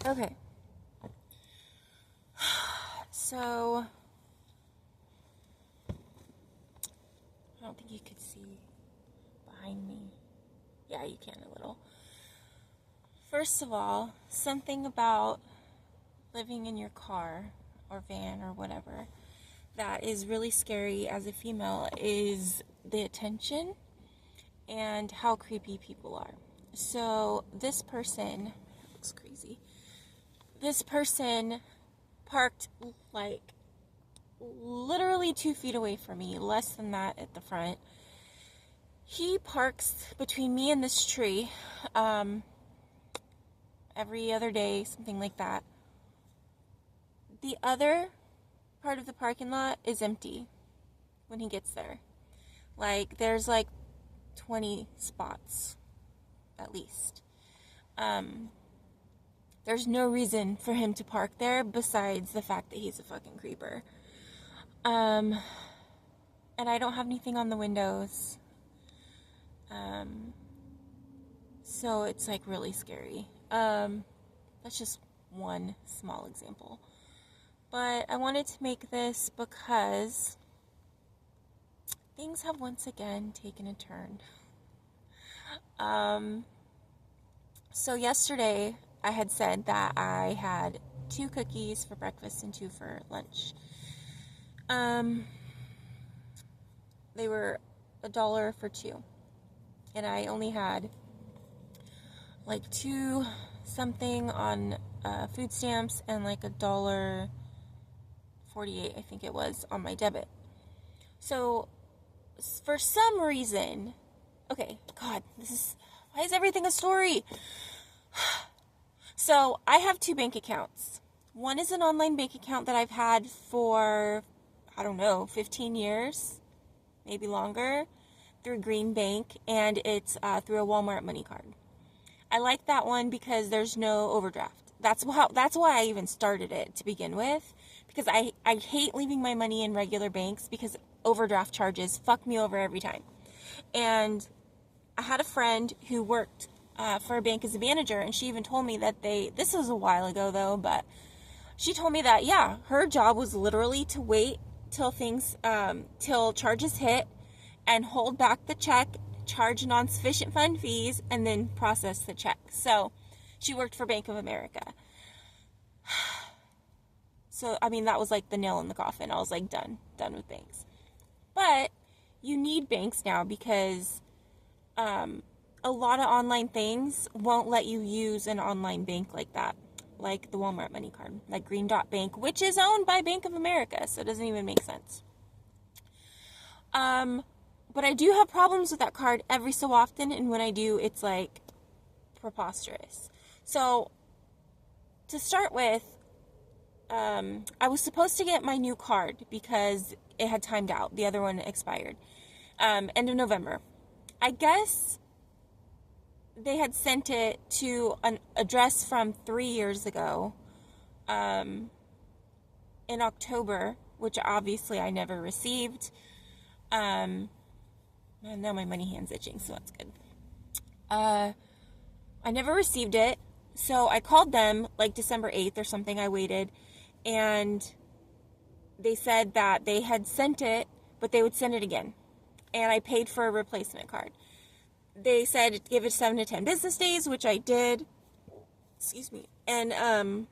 Okay. So, I don't think you could see behind me. Yeah, you can a little. First of all, something about living in your car or van or whatever that is really scary as a female is the attention and how creepy people are. So this person, looks crazy. This person parked like literally 2 feet away from me, less than that at the front. He parks between me and this tree every other day, something like that. The other part of the parking lot is empty when he gets there. Like, there's like 20 spots at least. There's no reason for him to park there besides the fact that he's a fucking creeper. And I don't have anything on the windows. So it's like really scary. That's just one small example. But I wanted to make this because things have once again taken a turn. So yesterday I had said that I had 2 cookies for breakfast and 2 for lunch. They were $1 for 2. And I only had like 2 something on food stamps and like $1.48, I think it was, on my debit. So for some reason, okay, God, why is everything a story? So I have 2 bank accounts. One is an online bank account that I've had for, I don't know, 15 years, maybe longer, through Green Bank, and it's through a Walmart money card. I like that one because there's no overdraft. That's why I even started it to begin with, because I hate leaving my money in regular banks because overdraft charges fuck me over every time. And I had a friend who worked for a bank as a manager, and she even told me that this was a while ago though, but she told me that, yeah, her job was literally to wait till till charges hit and hold back the check, charge non-sufficient fund fees, and then process the check. So she worked for Bank of America. So, I mean, that was like the nail in the coffin. I was like, done with banks. But you need banks now because a lot of online things won't let you use an online bank like that, like the Walmart money card, like Green Dot Bank, which is owned by Bank of America, so it doesn't even make sense. But I do have problems with that card every so often, and when I do, it's like preposterous. So to start with, I was supposed to get my new card because it had timed out. The other one expired end of November. I guess they had sent it to an address from 3 years ago in October, which obviously I never received. And now my money hand's itching, so that's good. I never received it, so I called them like December 8th or something. I waited, and they said that they had sent it, but they would send it again. And I paid for a replacement card. They said give it 7 to 10 business days, which I did. Excuse me. And I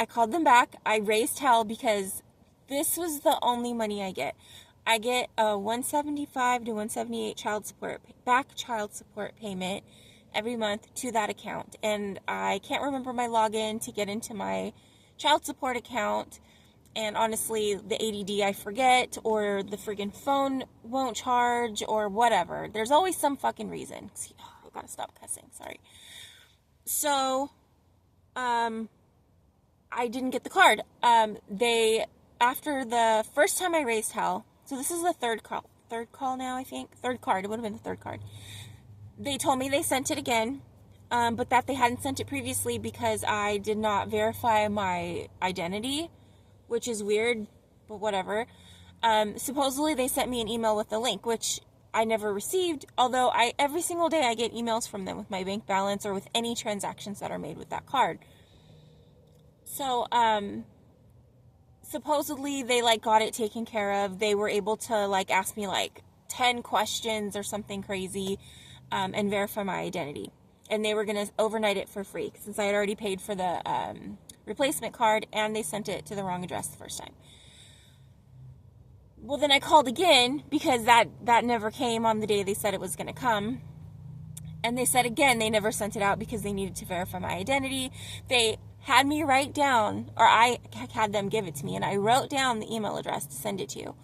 called them back. I raised hell because this was the only money I get. I get a $175 to $178 child support payment every month to that account. And I can't remember my login to get into my child support account. And honestly, the ADD I forget, or the friggin' phone won't charge, or whatever. There's always some fucking reason. I gotta stop cussing, sorry. So, I didn't get the card. After the first time I raised hell, so this is the third call now, I think. Third card, it would have been the third card. They told me they sent it again, but that they hadn't sent it previously because I did not verify my identity, which is weird, but whatever. Supposedly they sent me an email with the link, which I never received, although every single day I get emails from them with my bank balance or with any transactions that are made with that card. So, supposedly they like got it taken care of. They were able to like ask me like 10 questions or something crazy, and verify my identity. And they were going to overnight it for free since I had already paid for the replacement card, and they sent it to the wrong address the first time. Well, then I called again because that never came on the day they said it was going to come. And they said again they never sent it out because they needed to verify my identity. They had me write down, or I had them give it to me, and I wrote down the email address to send it to.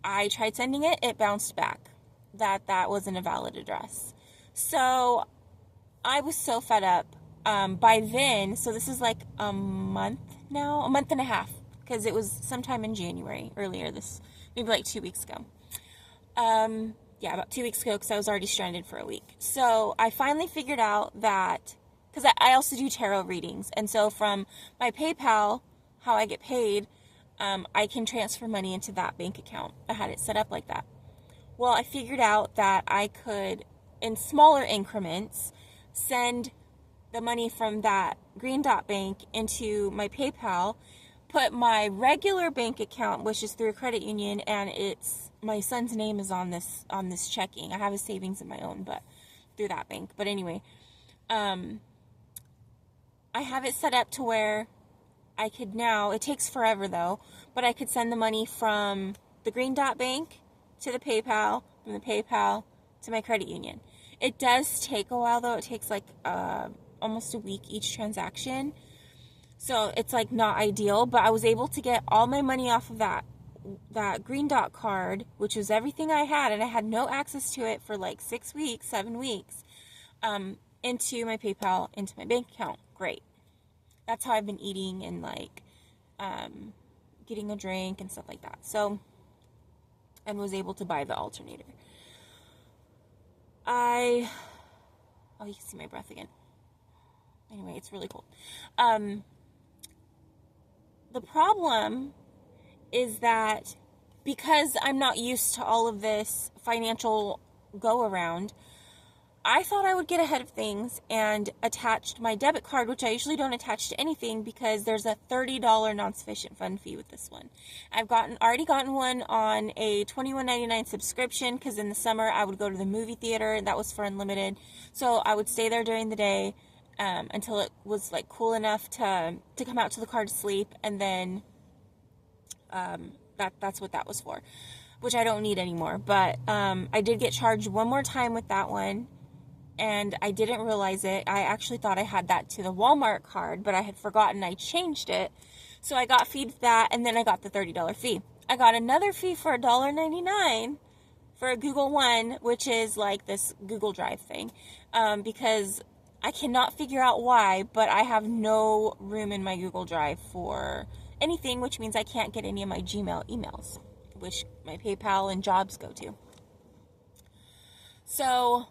I tried sending it, it bounced back. That wasn't a valid address. So I was so fed up. By then, so this is like a month and a half, because it was sometime in January, maybe like 2 weeks ago. About 2 weeks ago, because I was already stranded for a week. So I finally figured out that, because I also do tarot readings, and so from my PayPal, how I get paid, I can transfer money into that bank account. I had it set up like that. Well, I figured out that I could, in smaller increments, send the money from that Green Dot Bank into my PayPal, put my regular bank account, which is through a credit union, and my son's name is on this checking. I have his savings in my own, but through that bank. But anyway, I have it set up to where I could now, it takes forever though, but I could send the money from the Green Dot Bank to the PayPal, from the PayPal to my credit union. It does take a while though. It takes like almost a week each transaction. So it's like not ideal, but I was able to get all my money off of that Green Dot card, which was everything I had, and I had no access to it for like 7 weeks, into my PayPal, into my bank account. Great. That's how I've been eating and like getting a drink and stuff like that. So, and was able to buy the alternator. You can see my breath again. Anyway, it's really cold. The problem is that because I'm not used to all of this financial go-around, I thought I would get ahead of things and attached my debit card, which I usually don't attach to anything because there's a $30 non-sufficient fund fee with this one. I've already gotten one on a $21.99 subscription because in the summer I would go to the movie theater, and that was for unlimited. So I would stay there during the day until it was like cool enough to come out to the car to sleep, and then that's what that was for, which I don't need anymore. But I did get charged one more time with that one, and I didn't realize it. I actually thought I had that to the Walmart card, but I had forgotten I changed it. So I got feed that, and then I got the $30 fee. I got another fee for $1.99 for a Google One, which is like this Google Drive thing, because I cannot figure out why, but I have no room in my Google Drive for anything, which means I can't get any of my Gmail emails, which my PayPal and jobs go to. So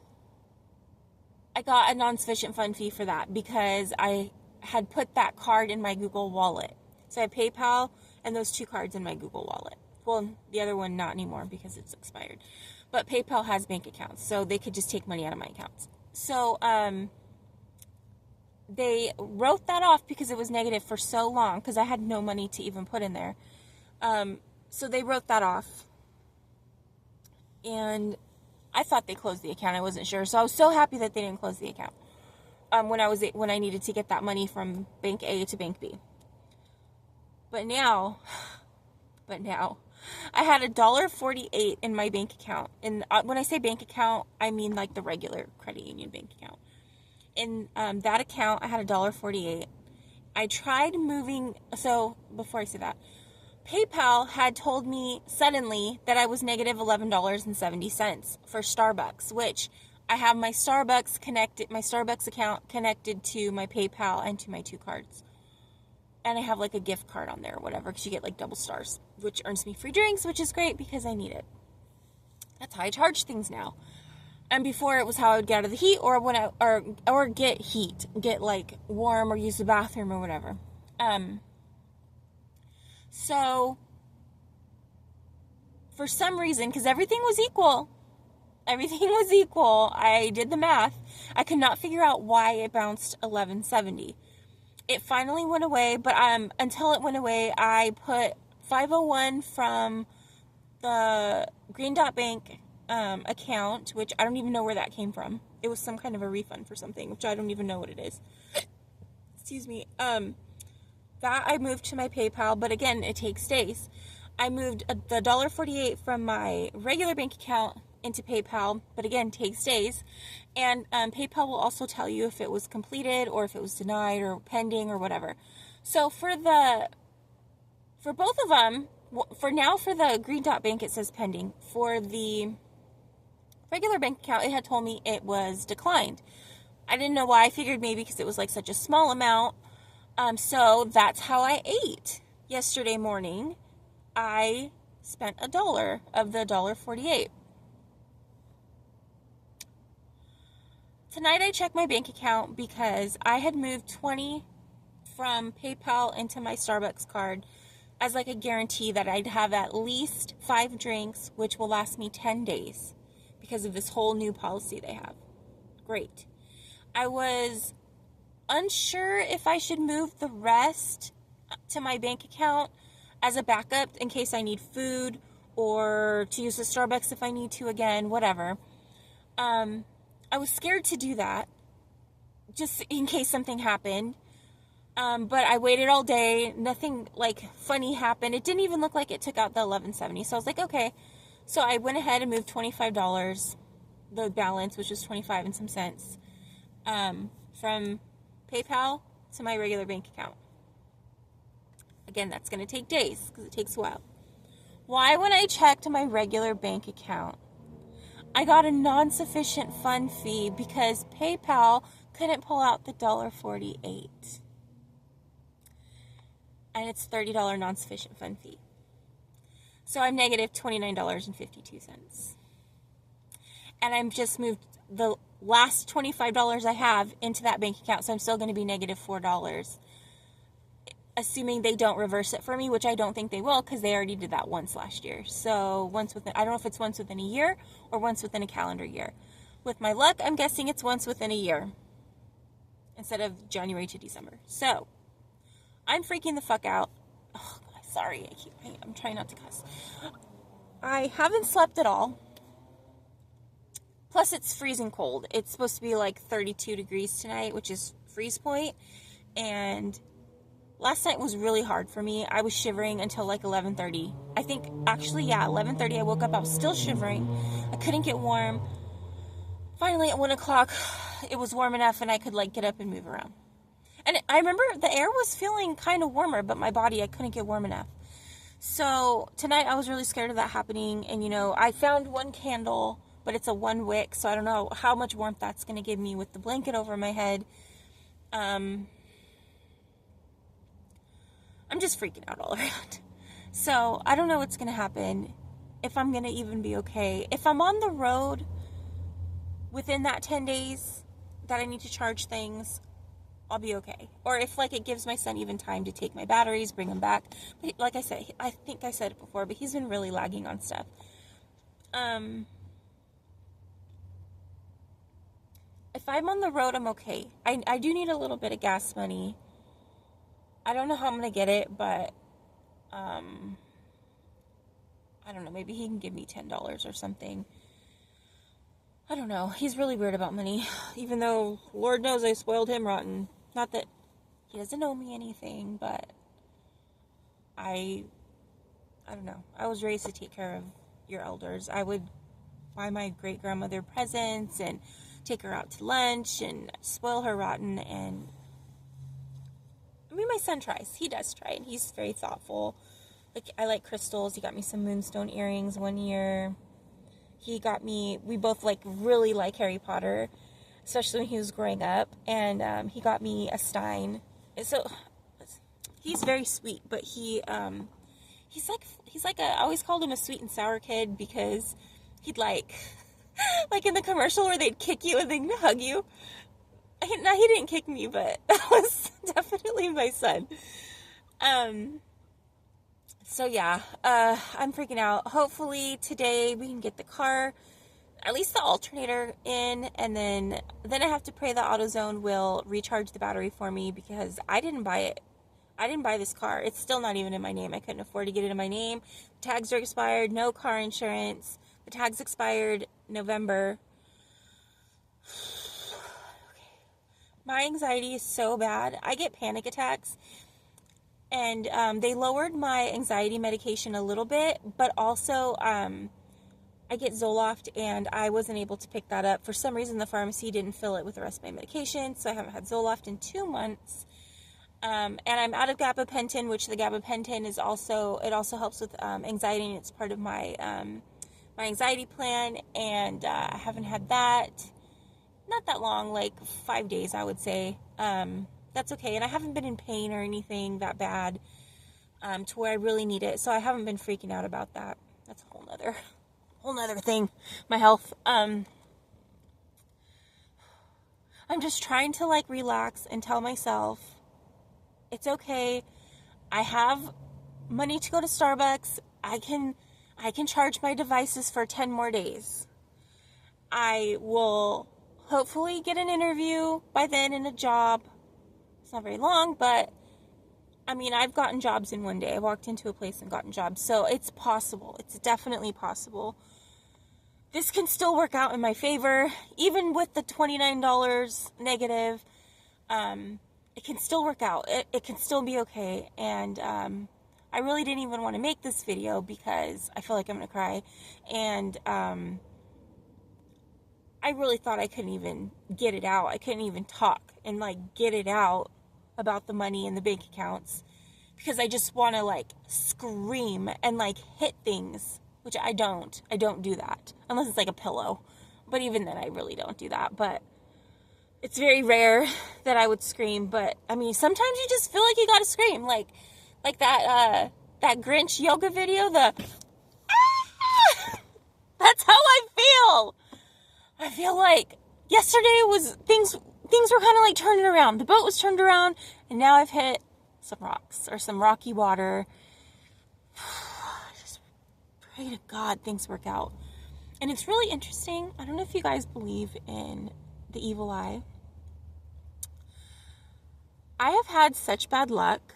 I got a non-sufficient fund fee for that because I had put that card in my Google Wallet. So I have PayPal and those two cards in my Google Wallet. Well, the other one not anymore because it's expired. But PayPal has bank accounts, so they could just take money out of my accounts. So they wrote that off because it was negative for so long because I had no money to even put in there. So they wrote that off. And I thought they closed the account. I wasn't sure. So I was so happy that they didn't close the account when I needed to get that money from Bank A to Bank B. But now I had $1.48 in my bank account. And when I say bank account, I mean like the regular credit union bank account. In that account, I had $1.48. I tried moving. So before I say that, PayPal had told me suddenly that I was negative $11.70 for Starbucks, which I have my Starbucks account connected to my PayPal and to my two cards. And I have like a gift card on there or whatever, because you get like double stars, which earns me free drinks, which is great because I need it. That's how I charge things now. And before it was how I would get out of the heat, or or get heat, get like warm, or use the bathroom or whatever. So for some reason, because everything was equal, Everything was equal. I did the math. I could not figure out why it bounced 1170. It finally went away, but until it went away, I put 501 from the Green Dot Bank account, which I don't even know where that came from. It was some kind of a refund for something, which I don't even know what it is. Excuse me. That I moved to my PayPal, but again, it takes days. I moved the $1.48 from my regular bank account into PayPal, but again, takes days. And PayPal will also tell you if it was completed or if it was denied or pending or whatever. So for both of them, for the Green Dot Bank, it says pending. For the regular bank account, it had told me it was declined. I didn't know why. I figured maybe because it was like such a small amount. So that's how I ate yesterday morning. I spent $1 of the $1.48. Tonight I checked my bank account because I had moved 20 from PayPal into my Starbucks card as like a guarantee that I'd have at least 5 drinks, which will last me 10 days because of this whole new policy they have. Great. I was unsure if I should move the rest to my bank account as a backup in case I need food or to use the Starbucks if I need to again, whatever. I was scared to do that just in case something happened. But I waited all day. Nothing like funny happened. It didn't even look like it took out the 1170. So I was like, okay. So I went ahead and moved $25, the balance, which was 25 and some cents, from PayPal to my regular bank account. Again, that's going to take days because it takes a while. Why, when I checked my regular bank account, I got a non-sufficient fund fee because PayPal couldn't pull out the $1.48. And it's $30 non-sufficient fund fee. So I'm negative $29.52. And I'm just moved the last $25 I have into that bank account, so I'm still going to be negative $4. Assuming they don't reverse it for me, which I don't think they will because they already did that once last year. So I don't know if it's once within a year or once within a calendar year. With my luck, I'm guessing it's once within a year instead of January to December. So I'm freaking the fuck out. Oh, God, sorry, I'm trying not to cuss. I haven't slept at all. Plus, it's freezing cold. It's supposed to be like 32 degrees tonight, which is freeze point. And last night was really hard for me. I was shivering until like 11:30. I think, actually, yeah, 11:30 I woke up. I was still shivering. I couldn't get warm. Finally, at 1 o'clock, it was warm enough and I could like get up and move around. And I remember the air was feeling kind of warmer, but my body, I couldn't get warm enough. So tonight I was really scared of that happening. And, I found one candle, but it's a 1 wick. So I don't know how much warmth that's going to give me with the blanket over my head. I'm just freaking out all around. So I don't know what's going to happen, if I'm going to even be okay. If I'm on the road within that 10 days that I need to charge things, I'll be okay. Or if it gives my son even time to take my batteries, bring them back. But like I said, I think I said it before, but he's been really lagging on stuff. If I'm on the road, I'm okay. I do need a little bit of gas money. I don't know how I'm going to get it, but I don't know. Maybe he can give me $10 or something. I don't know. He's really weird about money, even though Lord knows I spoiled him rotten. Not that he doesn't owe me anything, but I don't know. I was raised to take care of your elders. I would buy my great-grandmother presents and take her out to lunch and spoil her rotten. And I mean, my son tries. He does try, and he's very thoughtful. I like crystals. He got me some moonstone earrings one year. We both really like Harry Potter, especially when he was growing up, and he got me a Stein. And so he's very sweet, but he's like I always called him a sweet and sour kid because he'd like in the commercial where they'd kick you and then hug you. No, he didn't kick me, but that was definitely my son. So yeah, I'm freaking out. Hopefully today we can get the car. at least the alternator in, and then I have to pray that AutoZone will recharge the battery for me, because I didn't buy it. I didn't buy this car. It's still not even in my name. I couldn't afford to get it in my name. The tags are expired. No car insurance. The tags expired November. My anxiety is so bad. I get panic attacks. And they lowered my anxiety medication a little bit, but also I get Zoloft, and I wasn't able to pick that up. For some reason, the pharmacy didn't fill it with the rest of my medication, so I haven't had Zoloft in 2 months. And I'm out of gabapentin, which the gabapentin is also, it also helps with anxiety, and it's part of my my anxiety plan, and I haven't had that. Not that long, like 5 days, I would say. That's okay, and I haven't been in pain or anything that bad to where I really need it, so I haven't been freaking out about that. That's a whole nother thing, my health. I'm just trying to like relax and tell myself it's okay. I have money to go to Starbucks. I can charge my devices for 10 more days. I will hopefully get an interview by then in a job. It's not very long, but I mean, I've gotten jobs in one day. I walked into a place and gotten jobs. So it's possible. It's definitely possible. This can still work out in my favor. Even with the $29 negative, it can still work out. It can still be okay. And I really didn't even want to make this video because I feel like I'm going to cry. And I really thought I couldn't even get it out. I couldn't even talk and like get it out about the money in the bank accounts, because I just want to like scream and like hit things, which I don't do that unless it's like a pillow, but even then I really don't do that. But it's very rare that I would scream. But I mean, sometimes you just feel like you gotta scream, like that Grinch yoga video, the ah! That's how I feel. I feel like yesterday was things were kind of like turning around. The boat was turned around, and now I've hit some rocks or some rocky water. Just pray to God things work out. And it's really interesting. I don't know if you guys believe in the evil eye. I have had such bad luck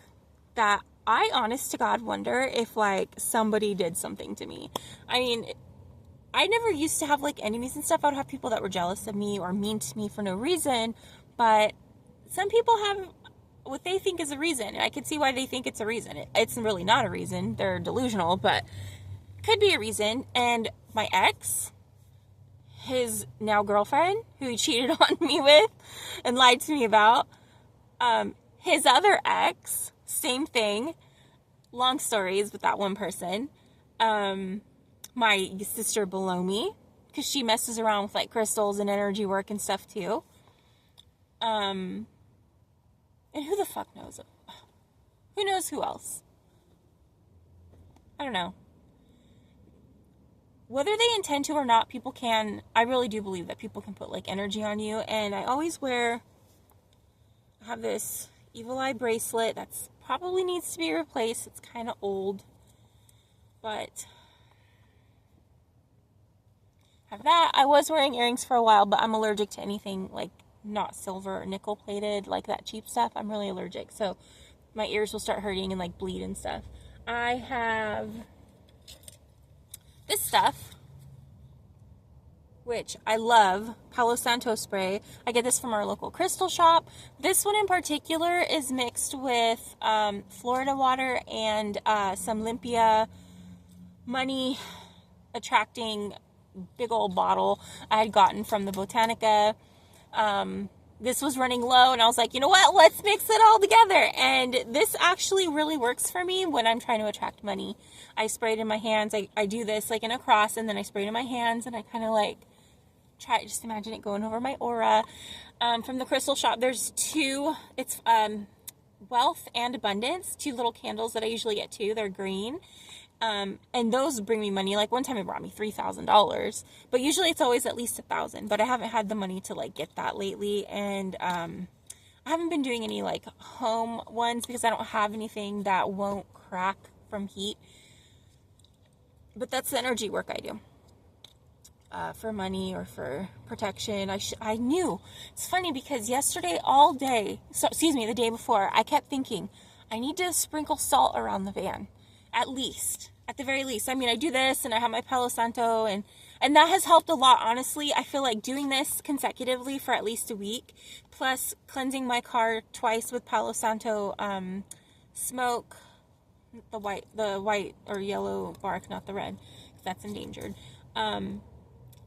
that I honest to God wonder if like somebody did something to me. I mean, I never used to have like enemies and stuff. I would have people that were jealous of me or mean to me for no reason, but some people have what they think is a reason, and I can see why they think it's a reason. It's really not a reason. They're delusional, but it could be a reason. And my ex, his now girlfriend, who he cheated on me with and lied to me about, his other ex, same thing. Long stories with that one person. My sister below me, because she messes around with like crystals and energy work and stuff too. And who the fuck knows? Who knows who else? I don't know. Whether they intend to or not, people can, I really do believe that people can put like energy on you. And I always I have this evil eye bracelet that's probably needs to be replaced. It's kind of old, but have that. I was wearing earrings for a while, but I'm allergic to anything like not silver or nickel plated, like that cheap stuff. I'm really allergic, so my ears will start hurting and like bleed and stuff. I have this stuff, which I love, Palo Santo spray. I get this from our local crystal shop. This one in particular is mixed with Florida water and some Limpia money attracting big old bottle I had gotten from the Botanica. This was running low, and I was like, you know what, let's mix it all together. And this actually really works for me when I'm trying to attract money. I spray it in my hands. I do this like in a cross, and then I spray it in my hands, and I kind of like try, just imagine it going over my aura. From the crystal shop, there's two, it's Wealth and Abundance, two little candles that I usually get too. They're green. And those bring me money. Like one time it brought me $3,000, but usually it's always at least $1,000, but I haven't had the money to like get that lately. And, I haven't been doing any like home ones because I don't have anything that won't crack from heat, but that's the energy work I do. for money or for protection. I knew. It's funny because yesterday all day, the day before, I kept thinking, I need to sprinkle salt around the van. At the very least. I mean, I do this and I have my Palo Santo and that has helped a lot, honestly. I feel like doing this consecutively for at least a week, plus cleansing my car twice with Palo Santo smoke, the white or yellow bark, not the red, because that's endangered.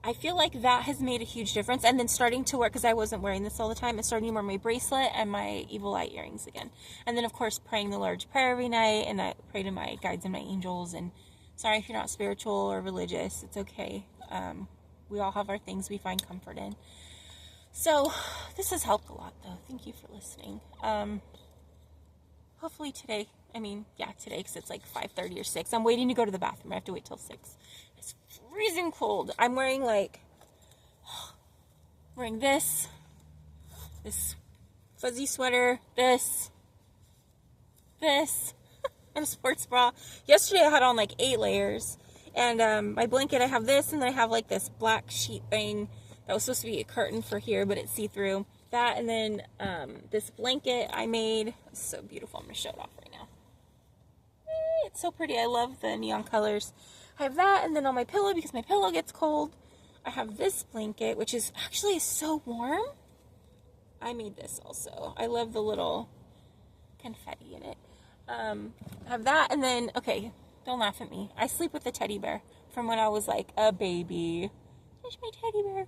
I feel like that has made a huge difference. And then starting to wear, because I wasn't wearing this all the time, and starting to wear my bracelet and my evil eye earrings again. And then, of course, praying the Lord's Prayer every night, and I pray to my guides and my angels. And sorry if you're not spiritual or religious, it's okay. We all have our things we find comfort in. So this has helped a lot, though. Thank you for listening. Hopefully today, because it's like 5:30 or 6. I'm waiting to go to the bathroom. I have to wait till 6. It's freezing cold. I'm wearing this fuzzy sweater, this, and a sports bra. Yesterday I had on like 8 layers, and my blanket, I have this, and then I have like this black sheet thing that was supposed to be a curtain for here, but it's see-through. That, and then this blanket I made. It's so beautiful. I'm going to show it off right now. It's so pretty. I love the neon colors. I have that, and then on my pillow, because my pillow gets cold, I have this blanket, which is actually so warm. I made this also. I love the little confetti in it. I have that, and then, okay, don't laugh at me. I sleep with a teddy bear from when I was like a baby. There's my teddy bear.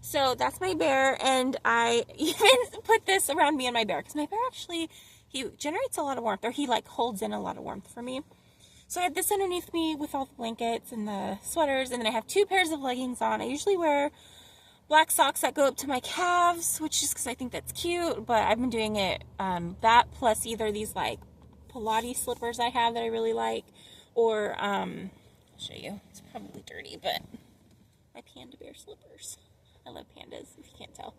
So that's my bear, and I even put this around me and my bear, because my bear actually, he generates a lot of warmth, or he like holds in a lot of warmth for me. So I have this underneath me with all the blankets and the sweaters, and then I have 2 pairs of leggings on. I usually wear black socks that go up to my calves, which is because I think that's cute, but I've been doing it, that plus either these like Pilates slippers I have that I really like, or, I'll show you, it's probably dirty, but my panda bear slippers. I love pandas, if you can't tell.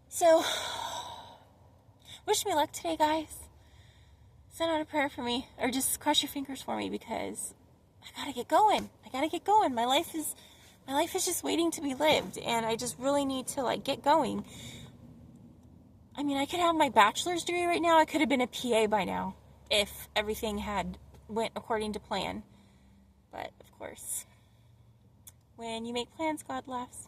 So, wish me luck today, guys. Send out a prayer for me, or just cross your fingers for me, because I gotta get going. My life is just waiting to be lived, and I just really need to like get going. I mean, I could have my bachelor's degree right now. I could have been a PA by now if everything had went according to plan. But of course, when you make plans, God laughs.